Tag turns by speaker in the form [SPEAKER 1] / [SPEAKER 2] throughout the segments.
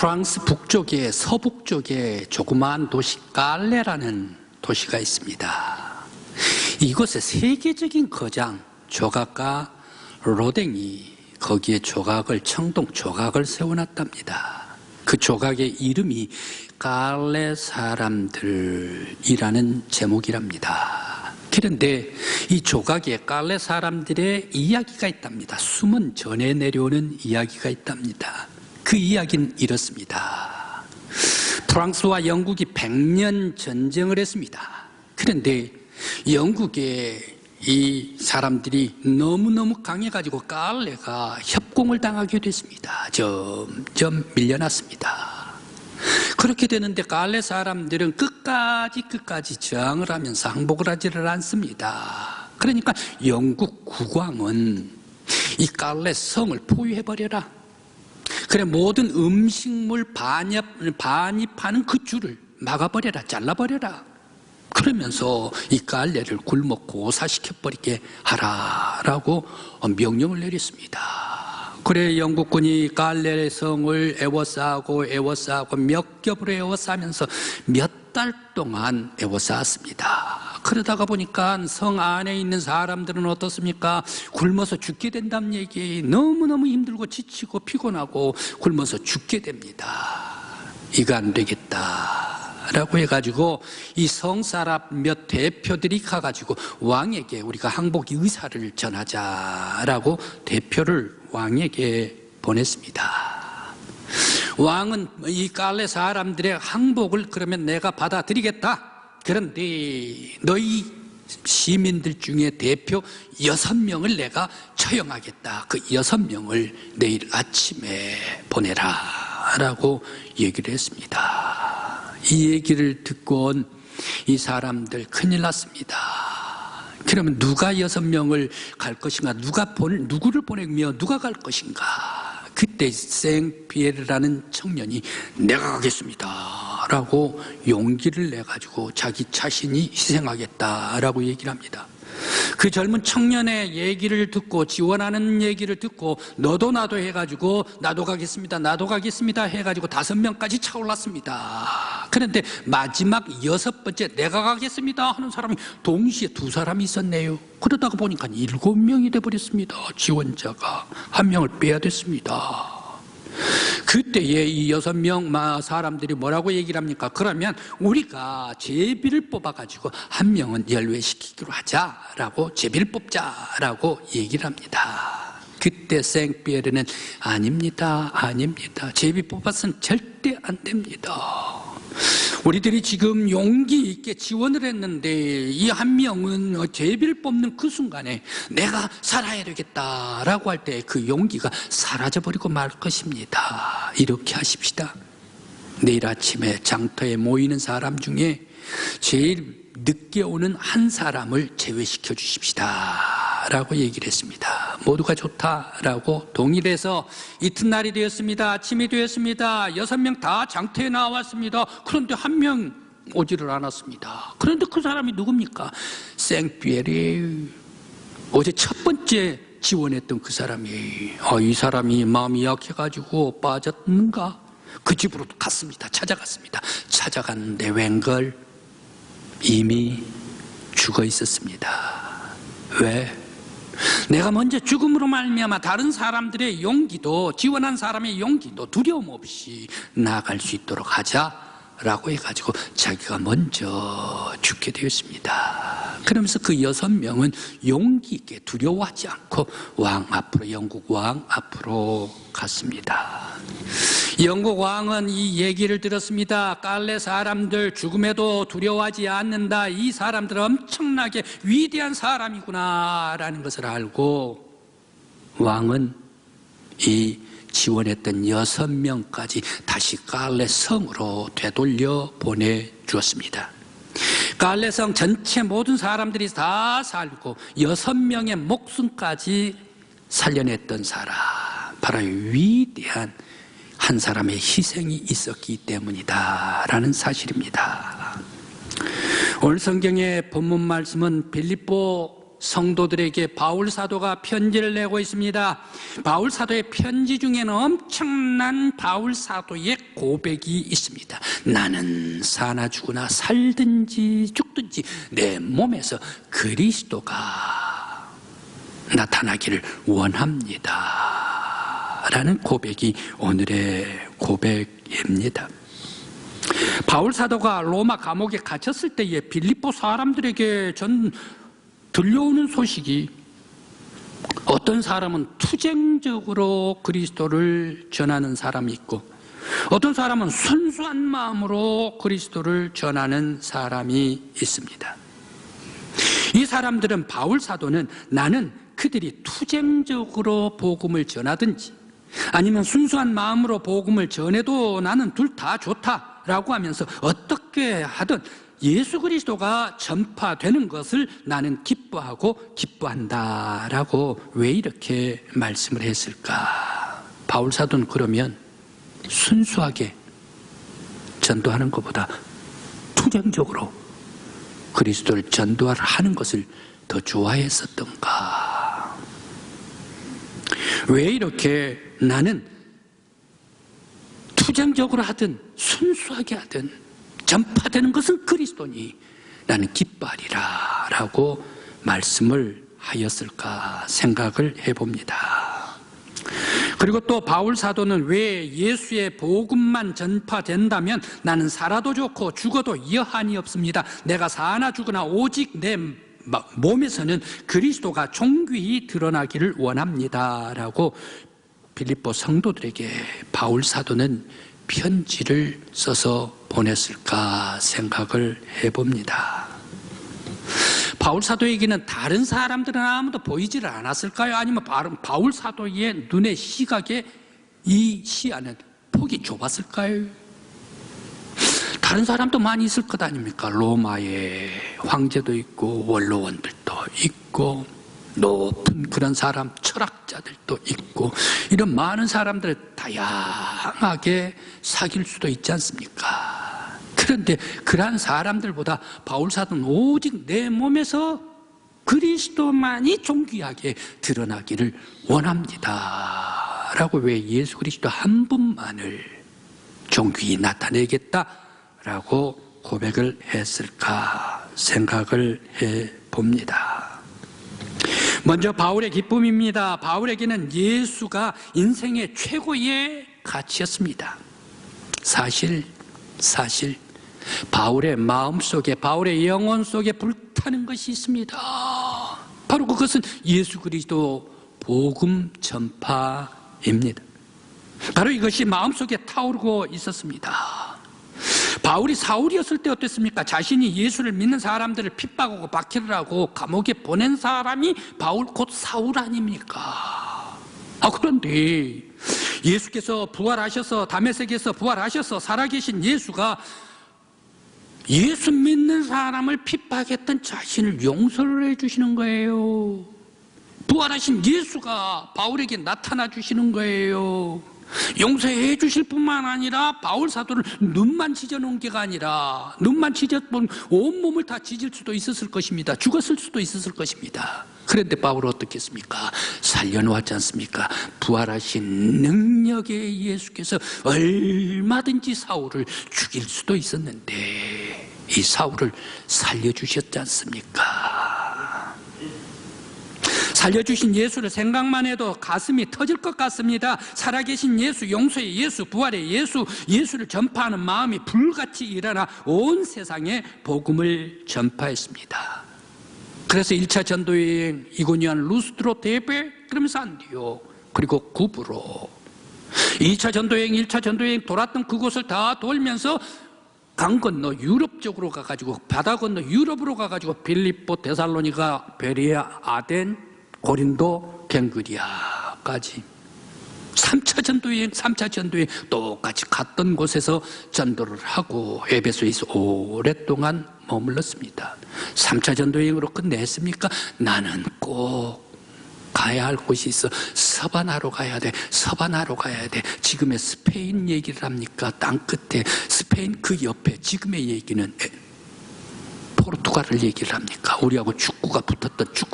[SPEAKER 1] 프랑스 북쪽에 서북쪽에 조그마한 도시 깔레라는 도시가 있습니다. 이곳에 세계적인 거장 조각가 로댕이 거기에 청동 조각을 세워놨답니다. 그 조각의 이름이 깔레 사람들이라는 제목이랍니다. 그런데 이 조각에 깔레 사람들의 이야기가 있답니다. 숨은 전해 내려오는 이야기가 있답니다. 그 이야기는 이렇습니다. 프랑스와 영국이 100년 전쟁을 했습니다. 그런데 영국의 이 사람들이 너무너무 강해가지고 깔레가 협공을 당하게 됐습니다. 점점 밀려났습니다. 그렇게 되는데 깔레 사람들은 끝까지 저항을 하면서 항복을 하지를 않습니다. 그러니까 영국 국왕은 이 깔레 성을 포위해버려라. 그래, 모든 음식물 반입하는 그 줄을 막아버려라, 잘라버려라. 그러면서 이 깔레를 굶어 고사시켜버리게 하라라고 명령을 내렸습니다. 그래, 영국군이 깔레 성을 에워싸고 몇 겹으로 에워싸면서 몇 달 동안 에워쌌습니다. 그러다가 보니까 성 안에 있는 사람들은 어떻습니까? 굶어서 죽게 된다는 얘기. 너무너무 힘들고 지치고 피곤하고 굶어서 죽게 됩니다. 이거 안 되겠다라고 해가지고 이 성사람 몇 대표들이 가가지고 왕에게 우리가 항복 의사를 전하자라고 대표를 왕에게 보냈습니다. 왕은 이 깔레 사람들의 항복을 그러면 내가 받아들이겠다. 그런데 너희 시민들 중에 대표 6명을 내가 처형하겠다. 그 6명을 내일 아침에 보내라 라고 얘기를 했습니다. 이 얘기를 듣고 온 이 사람들 큰일 났습니다. 그러면 누가 6명을 갈 것인가? 누구를 보내며 누가 갈 것인가? 그때 생피에르라는 청년이 내가 가겠습니다 라고 용기를 내가지고 자기 자신이 희생하겠다라고 얘기를 합니다. 그 젊은 청년의 얘기를 듣고 지원하는 얘기를 듣고 너도 나도 해가지고 나도 가겠습니다 해가지고 5명까지 차올랐습니다. 그런데 마지막 6번째 내가 가겠습니다 하는 사람이 동시에 2사람이 있었네요. 그러다가 보니까 7명이 돼버렸습니다. 지원자가 1명을 빼야 됐습니다. 그때에 이 6명 사람들이 뭐라고 얘기를 합니까? 그러면 우리가 제비를 뽑아가지고 1명은 연회시키기로 하자라고 제비를 뽑자라고 얘기를 합니다. 그때 생피에르는 아닙니다. 제비 뽑아서는 절대 안 됩니다. 우리들이 지금 용기 있게 지원을 했는데 이 1명은 제비를 뽑는 그 순간에 내가 살아야 되겠다라고 할 때 그 용기가 사라져버리고 말 것입니다. 이렇게 하십시다. 내일 아침에 장터에 모이는 사람 중에 제일 늦게 오는 한 사람을 제외시켜 주십시다 라고 얘기를 했습니다. 모두가 좋다라고 동의를 해서 이튿날이 되었습니다. 아침이 되었습니다. 6명 다 장터에 나왔습니다. 그런데 1명 오지를 않았습니다. 그런데 그 사람이 누굽니까? 생피에르. 어제 첫 번째 지원했던 그 사람이 이 사람이 마음이 약해가지고 빠졌는가? 그 집으로 갔습니다. 찾아갔는데 웬걸 이미 죽어 있었습니다. 왜? 내가 먼저 죽음으로 말미암아 다른 사람들의 용기도 지원한 사람의 용기도 두려움 없이 나아갈 수 있도록 하자라고 해가지고 자기가 먼저 죽게 되었습니다. 그러면서 그 6명은 용기 있게 두려워하지 않고 왕 앞으로 영국 왕 앞으로 갔습니다. 영국 왕은 이 얘기를 들었습니다. 깔레 사람들 죽음에도 두려워하지 않는다. 이 사람들은 엄청나게 위대한 사람이구나 라는 것을 알고 왕은 이 지원했던 6명까지 다시 깔레 성으로 되돌려 보내주었습니다. 깔레 성 전체 모든 사람들이 다 살고 6명의 목숨까지 살려냈던 사람, 바로 위대한 한 사람의 희생이 있었기 때문이다 라는 사실입니다. 오늘 성경의 본문 말씀은 빌립보 성도들에게 바울 사도가 편지를 내고 있습니다. 바울 사도의 편지 중에는 엄청난 바울 사도의 고백이 있습니다. 나는 사나 죽으나 살든지 죽든지 내 몸에서 그리스도가 나타나기를 원합니다. 라는 고백이 오늘의 고백입니다. 바울 사도가 로마 감옥에 갇혔을 때에 빌립보 사람들에게 들려오는 소식이, 어떤 사람은 투쟁적으로 그리스도를 전하는 사람이 있고 어떤 사람은 순수한 마음으로 그리스도를 전하는 사람이 있습니다. 이 사람들은, 바울 사도는 나는 그들이 투쟁적으로 복음을 전하든지 아니면 순수한 마음으로 복음을 전해도 나는 둘 다 좋다라고 하면서 어떻게 하든 예수 그리스도가 전파되는 것을 나는 기뻐하고 기뻐한다라고 왜 이렇게 말씀을 했을까? 바울 사도는 그러면 순수하게 전도하는 것보다 투쟁적으로 그리스도를 전도하는 것을 더 좋아했었던가? 왜 이렇게 나는 투쟁적으로 하든 순수하게 하든 전파되는 것은 그리스도니 나는 기뻐하리라 라고 말씀을 하였을까 생각을 해봅니다. 그리고 또 바울 사도는 왜 예수의 복음만 전파된다면 나는 살아도 좋고 죽어도 여한이 없습니다. 내가 사나 죽으나 오직 내 몸에서는 그리스도가 존귀히 드러나기를 원합니다 라고 빌립보 성도들에게 바울 사도는 편지를 써서 보냈을까 생각을 해봅니다. 바울 사도에게는 다른 사람들은 아무도 보이지를 않았을까요? 아니면 바울 사도의 눈의 시각에 이 시야는 폭이 좁았을까요? 다른 사람도 많이 있을 것 아닙니까? 로마의 황제도 있고 원로원들도 있고 높은 그런 사람, 철학자들도 있고 이런 많은 사람들을 다양하게 사귈 수도 있지 않습니까? 그런데 그러한 사람들보다 바울 사도는 오직 내 몸에서 그리스도만이 존귀하게 드러나기를 원합니다 라고, 왜 예수 그리스도 한 분만을 존귀히 나타내겠다라고 고백을 했을까 생각을 해봅니다. 먼저 바울의 기쁨입니다. 바울에게는 예수가 인생의 최고의 가치였습니다. 사실 바울의 마음속에, 바울의 영혼 속에 불타는 것이 있습니다. 바로 그것은 예수 그리스도 복음 전파입니다. 바로 이것이 마음속에 타오르고 있었습니다. 바울이 사울이었을 때 어땠습니까? 자신이 예수를 믿는 사람들을 핍박하고 박해를 하고 감옥에 보낸 사람이 바울 곧 사울 아닙니까? 그런데 예수께서 부활하셔서, 다메섹에서 부활하셔서 살아계신 예수가 예수 믿는 사람을 핍박했던 자신을 용서를 해주시는 거예요. 부활하신 예수가 바울에게 나타나 주시는 거예요. 용서해 주실 뿐만 아니라 바울 사도를 눈만 찢어놓은 게가 아니라, 눈만 찢어본 온몸을 다 찢을 수도 있었을 것입니다. 죽었을 수도 있었을 것입니다. 그런데 바울은 어떻게 했습니까? 살려놓았지 않습니까? 부활하신 능력의 예수께서 얼마든지 사울을 죽일 수도 있었는데 이 사울을 살려주셨지 않습니까? 살려주신 예수를 생각만 해도 가슴이 터질 것 같습니다. 살아계신 예수, 용서의 예수, 부활의 예수, 예수를 전파하는 마음이 불같이 일어나 온 세상에 복음을 전파했습니다. 그래서 1차 전도여행 이고니온, 루스드로, 데베, 그러면서 안디옥, 그리고 구브로. 2차 전도여행, 1차 전도여행 돌았던 그곳을 다 돌면서 강 건너 유럽 쪽으로 가가지고, 바다 건너 유럽으로 가가지고 빌립보, 데살로니가, 베레아, 아덴, 고린도, 갱그리아까지 3차 전도여행 똑같이 갔던 곳에서 전도를 하고 에베소에서 오랫동안 머물렀습니다. 3차 전도여행으로 끝냈습니까? 나는 꼭 가야 할 곳이 있어. 서바나로 가야 돼. 지금의 스페인 얘기를 합니까? 땅끝에 스페인 그 옆에, 지금의 얘기는 포르투갈을 얘기를 합니까? 우리하고 축구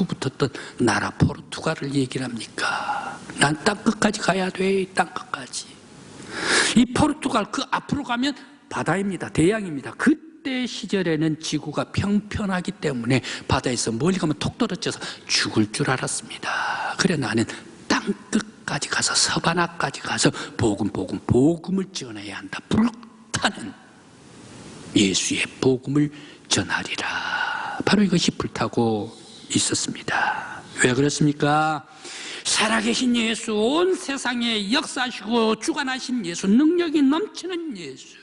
[SPEAKER 1] 붙었던 나라 포르투갈을 얘기를 합니까? 난 땅끝까지 가야 돼, 땅끝까지. 이 포르투갈 그 앞으로 가면 바다입니다. 대양입니다. 그때 시절에는 지구가 평평하기 때문에 바다에서 멀리 가면 톡 떨어져서 죽을 줄 알았습니다. 그래 나는 땅끝까지 가서 서바나까지 가서 복음을 전해야 한다. 불타는 예수의 복음을 전하리라. 바로 이것이 불타고 있었습니다. 왜 그렇습니까? 살아계신 예수, 온 세상에 역사하시고 주관하신 예수, 능력이 넘치는 예수,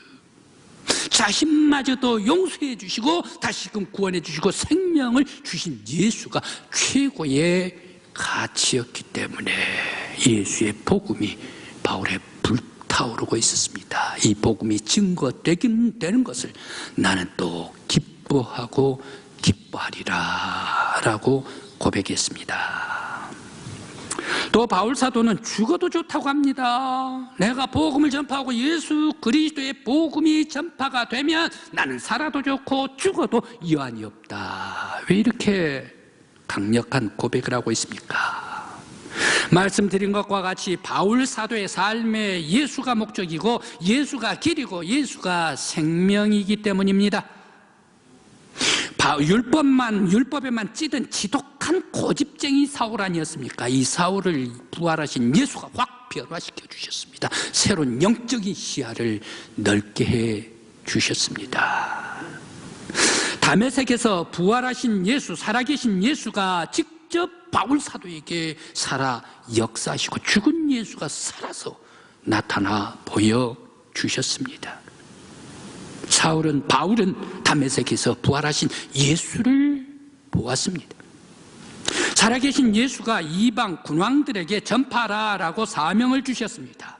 [SPEAKER 1] 자신마저도 용서해 주시고 다시금 구원해 주시고 생명을 주신 예수가 최고의 가치였기 때문에 예수의 복음이 바울의 불타오르고 있었습니다. 이 복음이 증거되는 것을 나는 또 기뻐하고 기뻐하리라 라고 고백했습니다. 또 바울 사도는 죽어도 좋다고 합니다. 내가 복음을 전파하고 예수 그리스도의 복음이 전파가 되면 나는 살아도 좋고 죽어도 여한이 없다. 왜 이렇게 강력한 고백을 하고 있습니까? 말씀드린 것과 같이 바울 사도의 삶에 예수가 목적이고 예수가 길이고 예수가 생명이기 때문입니다. 율법에만 찌든 지독한 고집쟁이 사울 아니었습니까? 이 사울을 부활하신 예수가 확 변화시켜 주셨습니다. 새로운 영적인 시야를 넓게 해 주셨습니다. 다메섹에서 부활하신 예수, 살아계신 예수가 직접 바울 사도에게 살아 역사하시고 죽은 예수가 살아서 나타나 보여 주셨습니다. 바울은 다메섹에서 부활하신 예수를 보았습니다. 살아계신 예수가 이방 군왕들에게 전파하라라고 사명을 주셨습니다.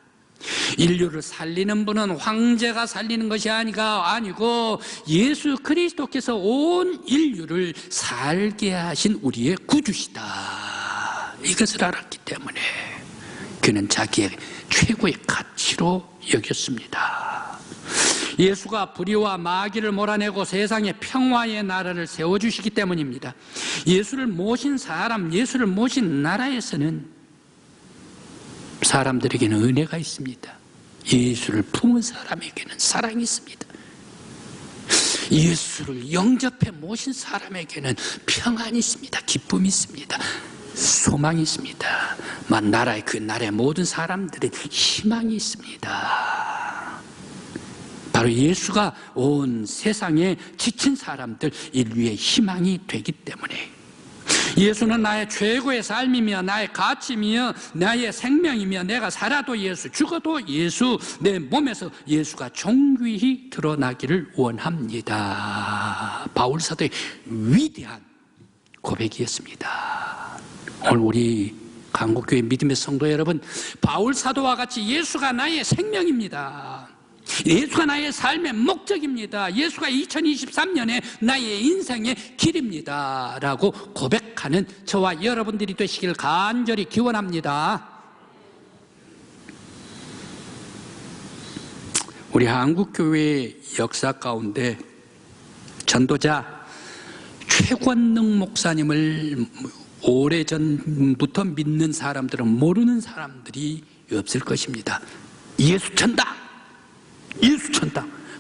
[SPEAKER 1] 인류를 살리는 분은 황제가 살리는 것이 아니고 예수 그리스도께서 온 인류를 살게 하신 우리의 구주시다. 이것을 알았기 때문에 그는 자기의 최고의 가치로 여겼습니다. 예수가 불의와 마귀를 몰아내고 세상에 평화의 나라를 세워주시기 때문입니다. 예수를 모신 나라에서는 사람들에게는 은혜가 있습니다. 예수를 품은 사람에게는 사랑이 있습니다. 예수를 영접해 모신 사람에게는 평안이 있습니다. 기쁨이 있습니다. 소망이 있습니다. 그 나라의 모든 사람들의 희망이 있습니다. 바로 예수가 온 세상에 지친 사람들, 인류의 희망이 되기 때문에 예수는 나의 최고의 삶이며 나의 가치며 나의 생명이며 내가 살아도 예수, 죽어도 예수, 내 몸에서 예수가 존귀히 드러나기를 원합니다. 바울 사도의 위대한 고백이었습니다. 오늘 우리 한국교회 믿음의 성도 여러분, 바울 사도와 같이 예수가 나의 생명입니다. 예수가 나의 삶의 목적입니다. 예수가 2023년에 나의 인생의 길입니다. 라고 고백하는 저와 여러분들이 되시길 간절히 기원합니다. 우리 한국교회의 역사 가운데 전도자 최권능 목사님을 오래전부터 믿는 사람들은 모르는 사람들이 없을 것입니다. 예수천당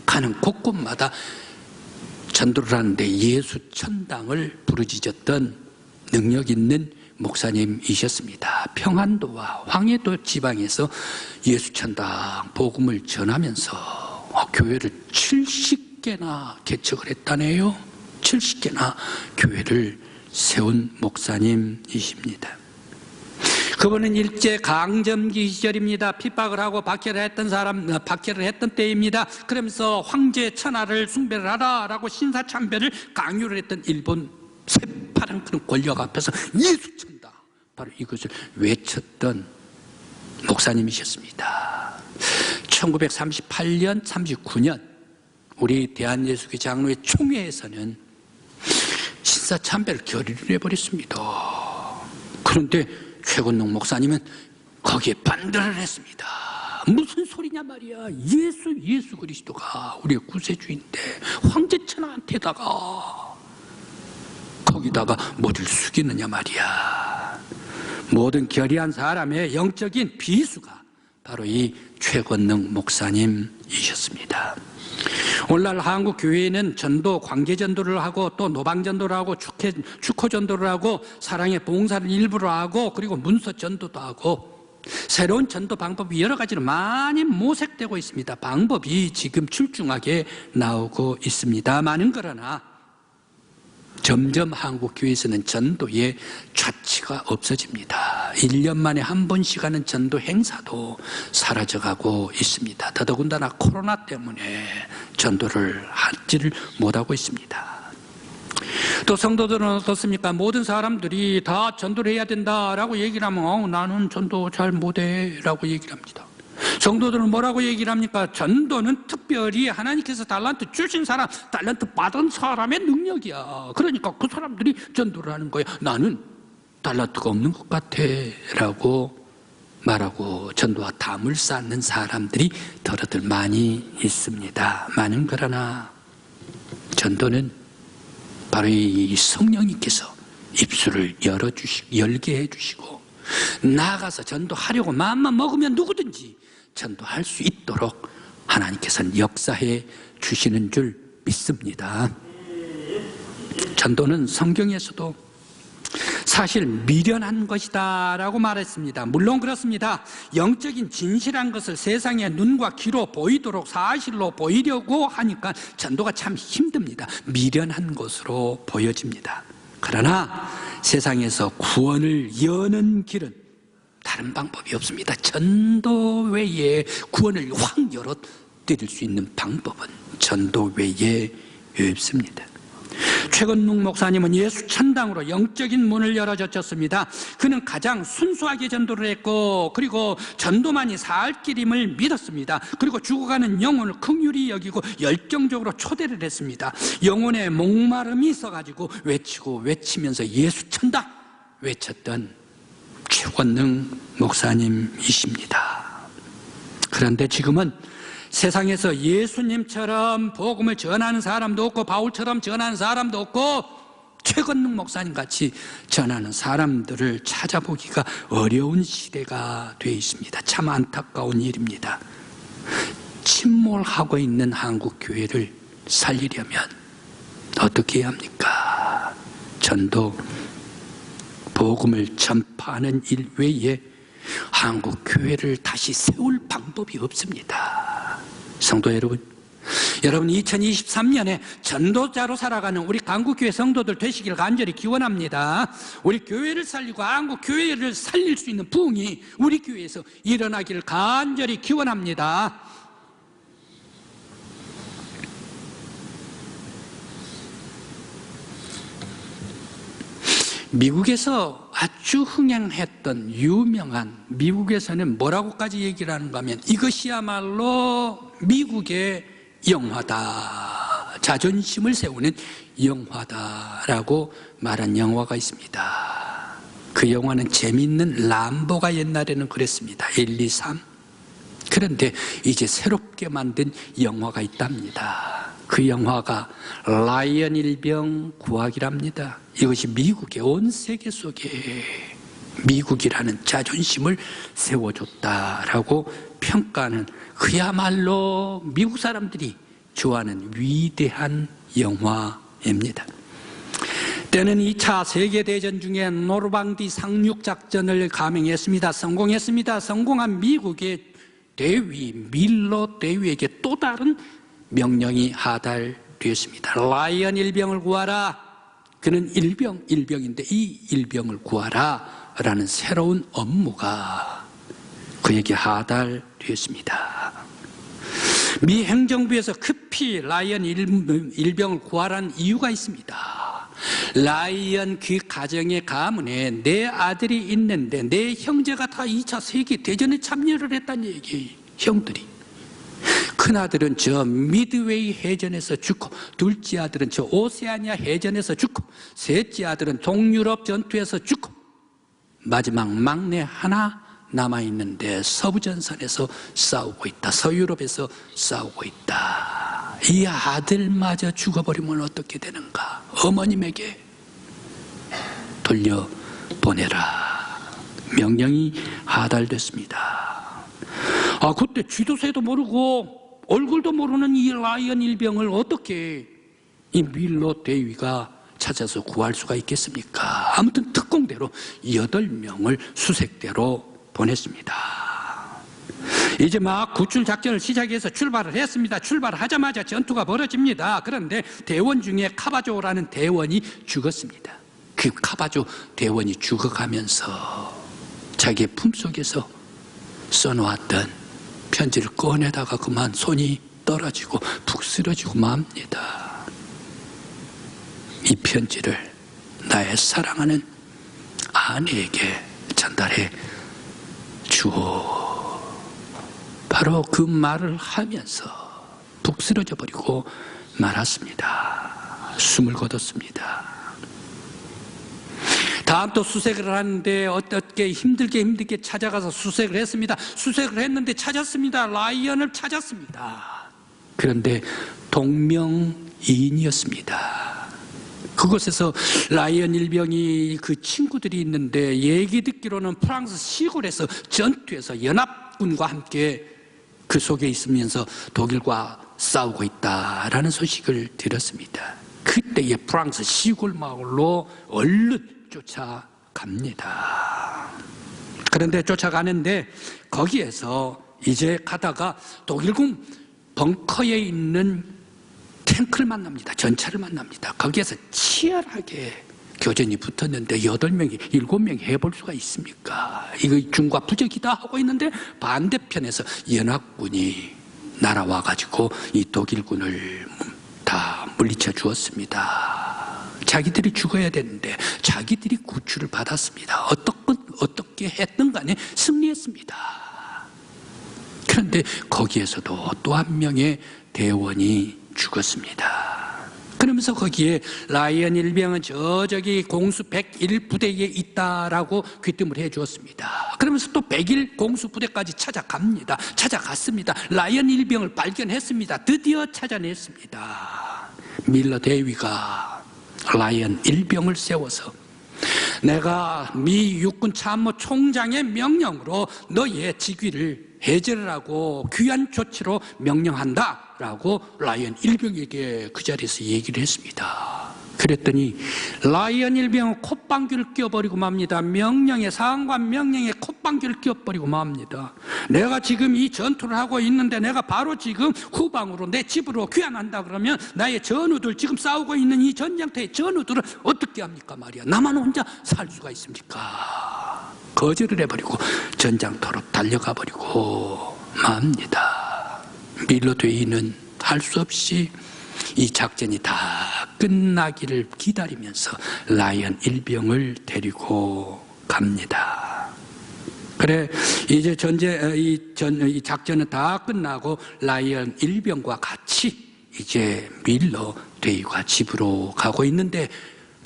[SPEAKER 1] 가는 곳곳마다 전도를 하는데 예수천당을 부르짖었던 능력 있는 목사님이셨습니다. 평안도와 황해도 지방에서 예수천당 복음을 전하면서 교회를 70개나 개척을 했다네요. 70개나 교회를 세운 목사님이십니다. 그분은 일제 강점기 시절입니다. 핍박을 하고 박해를 했던 때입니다. 그러면서 황제 천하를 숭배를 하라라고 신사참배를 강요를 했던 일본 새파란 그런 권력 앞에서 예수천당, 바로 이것을 외쳤던 목사님이셨습니다. 1938년, 39년 우리 대한예수교 장로회 총회에서는 신사참배를 결의를 해버렸습니다. 그런데 최권능 목사님은 거기에 반대를 했습니다. 무슨 소리냐 말이야. 예수 그리스도가 우리의 구세주인데 황제천하한테다가 거기다가 머리를 숙이느냐 말이야. 모든 결의한 사람의 영적인 비수가 바로 이 최건능 목사님이셨습니다. 오늘날 한국 교회에는 전도, 관계전도를 하고 또 노방전도를 하고 축호전도를 하고 사랑의 봉사를 일부러 하고 그리고 문서전도도 하고 새로운 전도 방법이 여러 가지로 많이 모색되고 있습니다. 방법이 지금 출중하게 나오고 있습니다만은 그러나 점점 한국 교회에서는 전도의 좌치가 없어집니다. 1년 만에 한 번씩 하는 전도 행사도 사라져가고 있습니다. 더더군다나 코로나 때문에 전도를 하지를 못하고 있습니다. 또 성도들은 어떻습니까? 모든 사람들이 다 전도를 해야 된다라고 얘기를 하면 나는 전도 잘 못해 라고 얘기를 합니다. 성도들은 뭐라고 얘기를 합니까? 전도는 특별히 하나님께서 달란트 주신 사람, 달란트 받은 사람의 능력이야. 그러니까 그 사람들이 전도를 하는 거야. 나는 달란트가 없는 것 같아 라고 말하고 전도와 담을 쌓는 사람들이 더러들 많이 있습니다. 많은 그러나 전도는 바로 이 성령님께서 입술을 열게 해주시고 나아가서 전도하려고 마음만 먹으면 누구든지 전도할 수 있도록 하나님께서는 역사해 주시는 줄 믿습니다. 전도는 성경에서도 사실 미련한 것이다 라고 말했습니다. 물론 그렇습니다. 영적인 진실한 것을 세상의 눈과 귀로 보이도록 사실로 보이려고 하니까 전도가 참 힘듭니다. 미련한 것으로 보여집니다. 그러나 세상에서 구원을 여는 길은 다른 방법이 없습니다. 전도 외에 구원을 확 열어드릴 수 있는 방법은 전도 외에 없습니다. 최건능 목사님은 예수 천당으로 영적인 문을 열어젖혔습니다. 그는 가장 순수하게 전도를 했고 그리고 전도만이 살 길임을 믿었습니다. 그리고 죽어가는 영혼을 긍휼히 여기고 열정적으로 초대를 했습니다. 영혼에 목마름이 있어가지고 외치면서 예수 천당 외쳤던 최건능 목사님이십니다. 그런데 지금은 세상에서 예수님처럼 복음을 전하는 사람도 없고 바울처럼 전하는 사람도 없고 최건능 목사님 같이 전하는 사람들을 찾아보기가 어려운 시대가 되어 있습니다. 참 안타까운 일입니다. 침몰하고 있는 한국 교회를 살리려면 어떻게 해야 합니까? 전도, 복음을 전파하는 일 외에 한국 교회를 다시 세울 방법이 없습니다. 성도 여러분, 2023년에 전도자로 살아가는 우리 한국교회 성도들 되시길 간절히 기원합니다. 우리 교회를 살리고 한국 교회를 살릴 수 있는 부흥이 우리 교회에서 일어나기를 간절히 기원합니다. 미국에서 아주 흥행했던 유명한, 미국에서는 뭐라고까지 얘기를 하는가 하면 이것이야말로 미국의 영화다, 자존심을 세우는 영화다라고 말한 영화가 있습니다. 그 영화는 재미있는 람보가 옛날에는 그랬습니다. 1, 2, 3. 그런데 이제 새롭게 만든 영화가 있답니다. 그 영화가 라이언 일병 구하기랍니다. 이것이 미국의 온 세계 속에 미국이라는 자존심을 세워줬다라고 평가하는 그야말로 미국 사람들이 좋아하는 위대한 영화입니다. 때는 2차 세계대전 중에 노르망디 상륙작전을 감행했습니다. 성공했습니다. 성공한 미국의 대위 밀러 대위에게 또 다른 명령이 하달되었습니다. 라이언 일병을 구하라. 그는 일병인데 이 일병을 구하라 라는 새로운 업무가 그에게 하달되었습니다. 미 행정부에서 급히 라이언 일병을 구하라는 이유가 있습니다. 라이언 그 가정의 가문에 내 아들이 있는데 내 형제가 다 2차 세계대전에 참여를 했다는 얘기예요. 형들이. 큰아들은 저 미드웨이 해전에서 죽고 둘째 아들은 저 오세아니아 해전에서 죽고 셋째 아들은 동유럽 전투에서 죽고 마지막 막내 하나 남아있는데 서부전선에서 싸우고 있다. 서유럽에서 싸우고 있다. 이 아들마저 죽어버리면 어떻게 되는가? 어머님에게 돌려보내라. 명령이 하달됐습니다. 그때 쥐도새도 모르고 얼굴도 모르는 이 라이언 일병을 어떻게 이 밀로 대위가 찾아서 구할 수가 있겠습니까? 아무튼 특공대로 8명을 수색대로 보냈습니다. 이제 막 구출 작전을 시작해서 출발을 했습니다. 출발하자마자 전투가 벌어집니다. 그런데 대원 중에 카바조라는 대원이 죽었습니다. 그 카바조 대원이 죽어가면서 자기의 품속에서 써놓았던 편지를 꺼내다가 그만 손이 떨어지고 푹 쓰러지고 맙니다. 이 편지를 나의 사랑하는 아내에게 전달해 주오. 바로 그 말을 하면서 푹 쓰러져 버리고 말았습니다. 숨을 거뒀습니다. 다음 또 수색을 하는데 어떻게 힘들게 찾아가서 수색을 했습니다. 수색을 했는데 찾았습니다. 라이언을 찾았습니다. 그런데 동명이인이었습니다. 그곳에서 라이언 일병이 그 친구들이 있는데 얘기 듣기로는 프랑스 시골에서 전투에서 연합군과 함께 그 속에 있으면서 독일과 싸우고 있다라는 소식을 들었습니다. 그때의 프랑스 시골 마을로 얼른 쫓아갑니다. 그런데 쫓아가는데 거기에서 이제 가다가 독일군 벙커에 있는 탱크를 만납니다. 전차를 만납니다. 거기에서 치열하게 교전이 붙었는데 8명이 7명이 해볼 수가 있습니까? 이거 중과 부적이다 하고 있는데 반대편에서 연합군이 날아와 가지고 이 독일군을 다 물리쳐 주었습니다. 자기들이 죽어야 되는데 자기들이 구출을 받았습니다. 어떻게 했든 간에 승리했습니다. 그런데 거기에서도 또 한 명의 대원이 죽었습니다. 그러면서 거기에 라이언 일병은 저기 공수 101 부대에 있다라고 귀뜸을 해 주었습니다. 그러면서 또 101 공수 부대까지 찾아갔습니다. 라이언 일병을 발견했습니다. 드디어 찾아냈습니다. 밀러 대위가 라이언 일병을 세워서 내가 미 육군 참모 총장의 명령으로 너의 직위를 해제를 하고 귀환 조치로 명령한다 라고 라이언 일병에게 그 자리에서 얘기를 했습니다. 그랬더니 라이언 일병은 콧방귀를 껴버리고 맙니다. 상관 명령에 콧방귀를 껴버리고 맙니다. 내가 지금 이 전투를 하고 있는데 내가 바로 지금 후방으로 내 집으로 귀환한다 그러면 나의 전우들, 지금 싸우고 있는 이 전장터의 전우들은 어떻게 합니까 말이야. 나만 혼자 살 수가 있습니까? 거절을 해버리고 전장터로 달려가 버리고 맙니다. 밀러 대위는 할 수 없이 이 작전이 다 끝나기를 기다리면서 라이언 일병을 데리고 갑니다. 그래 이제 이 작전은 다 끝나고 라이언 일병과 같이 이제 밀러 대위가 집으로 가고 있는데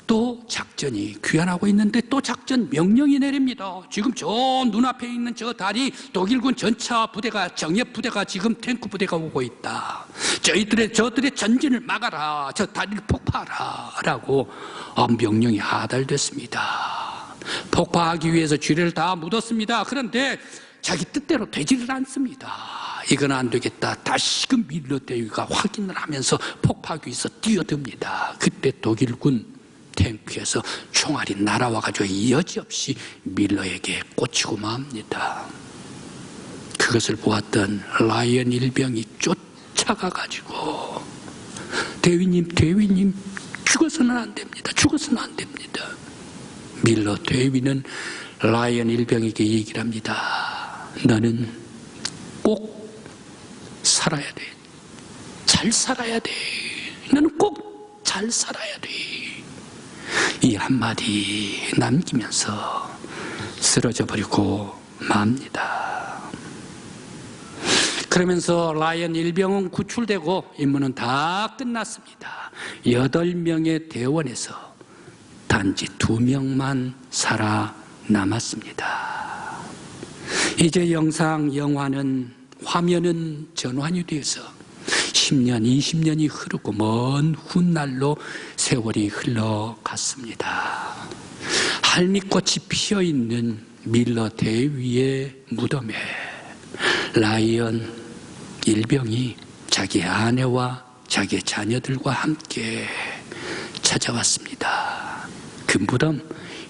[SPEAKER 1] 또 작전이 귀환하고 있는데 또 작전 명령이 내립니다. 지금 저 눈앞에 있는 저 다리 독일군 전차 부대가 정예 부대가 지금 탱크 부대가 오고 있다. 저들의 전진을 막아라. 저 다리를 폭파하라 라고 명령이 하달됐습니다. 폭파하기 위해서 쥐를 다 묻었습니다. 그런데 자기 뜻대로 되지를 않습니다. 이건 안 되겠다. 다시금 밀러 대위가 확인을 하면서 폭파하기 위해서 뛰어듭니다. 그때 독일군 탱크에서 총알이 날아와가지고 여지없이 밀러에게 꽂히고 맙니다. 그것을 보았던 라이언 일병이 쫓아가가지고 대위님 죽어서는 안 됩니다. 밀러 대위는 라이언 일병에게 얘기를 합니다. 너는 꼭 살아야 돼. 잘 살아야 돼. 너는 꼭 잘 살아야 돼. 이 한마디 남기면서 쓰러져 버리고 맙니다. 그러면서 라이언 일병은 구출되고 임무는 다 끝났습니다. 8명의 대원에서 단지 2명만 살아남았습니다. 이제 화면은 전환이 되어서 10년, 20년이 흐르고 먼 훗날로 세월이 흘러갔습니다. 할미꽃이 피어있는 밀러 대위의 무덤에 라이언 일병이 자기 아내와 자기 자녀들과 함께 찾아왔습니다. 그 무덤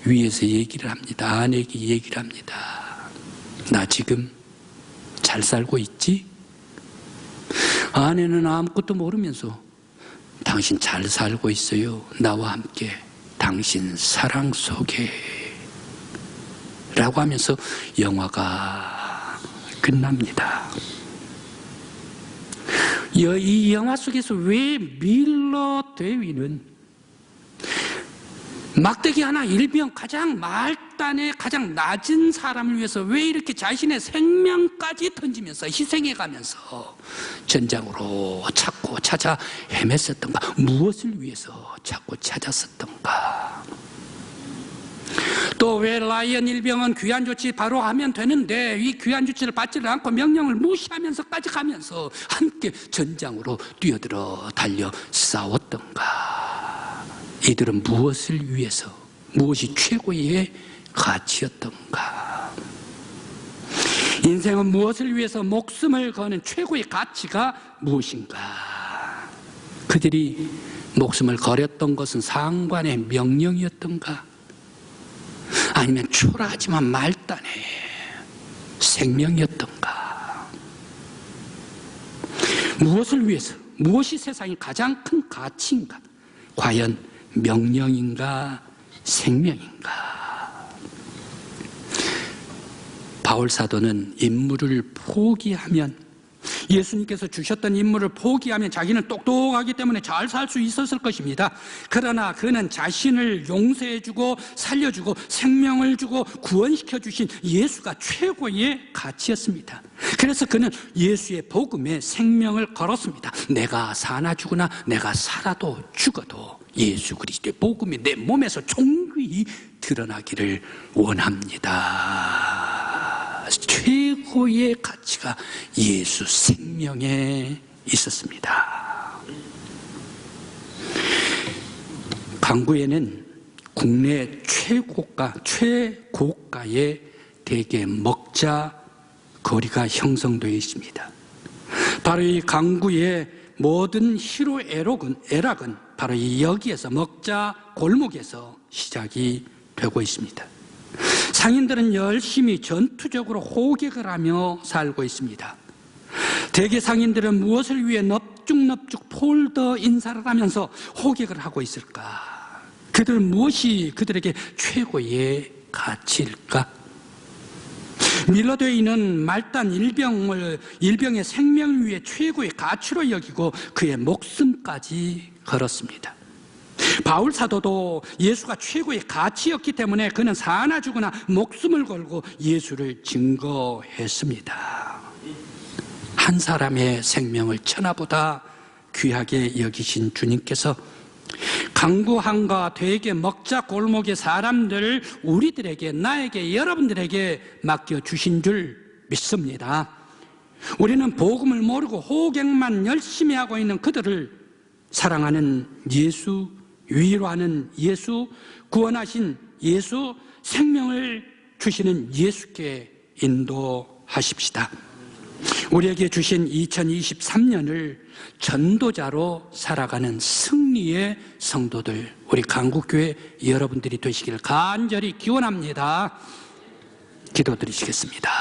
[SPEAKER 1] 위에서 얘기를 합니다. 아내에게 얘기를 합니다. 나 지금 잘 살고 있지? 아내는 아무것도 모르면서 당신 잘 살고 있어요. 나와 함께 당신 사랑 속에 라고 하면서 영화가 끝납니다. 이 영화 속에서 왜 밀러 대위는 막대기 하나 일병 가장 말단의 가장 낮은 사람을 위해서 왜 이렇게 자신의 생명까지 던지면서 희생해가면서 전장으로 찾고 찾아 헤맸었던가? 무엇을 위해서 찾고 찾았었던가? 또 왜 라이언 일병은 귀환 조치 바로 하면 되는데 이 귀환 조치를 받지를 않고 명령을 무시하면서까지 가면서 함께 전장으로 뛰어들어 달려 싸웠던가? 이들은 무엇을 위해서, 무엇이 최고의 가치였던가? 인생은 무엇을 위해서 목숨을 거는 최고의 가치가 무엇인가? 그들이 목숨을 걸었던 것은 상관의 명령이었던가? 아니면 초라하지만 말단의 생명이었던가? 무엇을 위해서, 무엇이 세상의 가장 큰 가치인가? 과연 명령인가? 생명인가? 바울 사도는 임무를 포기하면, 예수님께서 주셨던 임무를 포기하면 자기는 똑똑하기 때문에 잘 살 수 있었을 것입니다. 그러나 그는 자신을 용서해주고 살려주고 생명을 주고 구원시켜 주신 예수가 최고의 가치였습니다. 그래서 그는 예수의 복음에 생명을 걸었습니다. 내가 사나 죽으나 내가 살아도 죽어도 예수 그리스도의 복음이 내 몸에서 총귀히 드러나기를 원합니다. 최고의 가치가 예수 생명에 있었습니다. 강구에는 국내 최고가의 대게 먹자 거리가 형성되어 있습니다. 바로 이 강구의 모든 희로애락은 바로 이 여기에서 먹자 골목에서 시작이 되고 있습니다. 상인들은 열심히 전투적으로 호객을 하며 살고 있습니다. 대개 상인들은 무엇을 위해 넙죽넙죽 폴더 인사를 하면서 호객을 하고 있을까? 그들은 무엇이 그들에게 최고의 가치일까? 밀러대위는 말단 일병의 생명을 위해 최고의 가치로 여기고 그의 목숨까지 걸었습니다. 바울 사도도 예수가 최고의 가치였기 때문에 그는 사나 죽으나 목숨을 걸고 예수를 증거했습니다. 한 사람의 생명을 천하보다 귀하게 여기신 주님께서 강구항과 되게 먹자 골목의 사람들을 우리들에게, 나에게, 여러분들에게 맡겨주신 줄 믿습니다. 우리는 복음을 모르고 호객만 열심히 하고 있는 그들을 사랑하는 예수, 위로하는 예수, 구원하신 예수, 생명을 주시는 예수께 인도하십시다. 우리에게 주신 2023년을 전도자로 살아가는 승리의 성도들, 우리 강국교회 여러분들이 되시기를 간절히 기원합니다. 기도드리시겠습니다.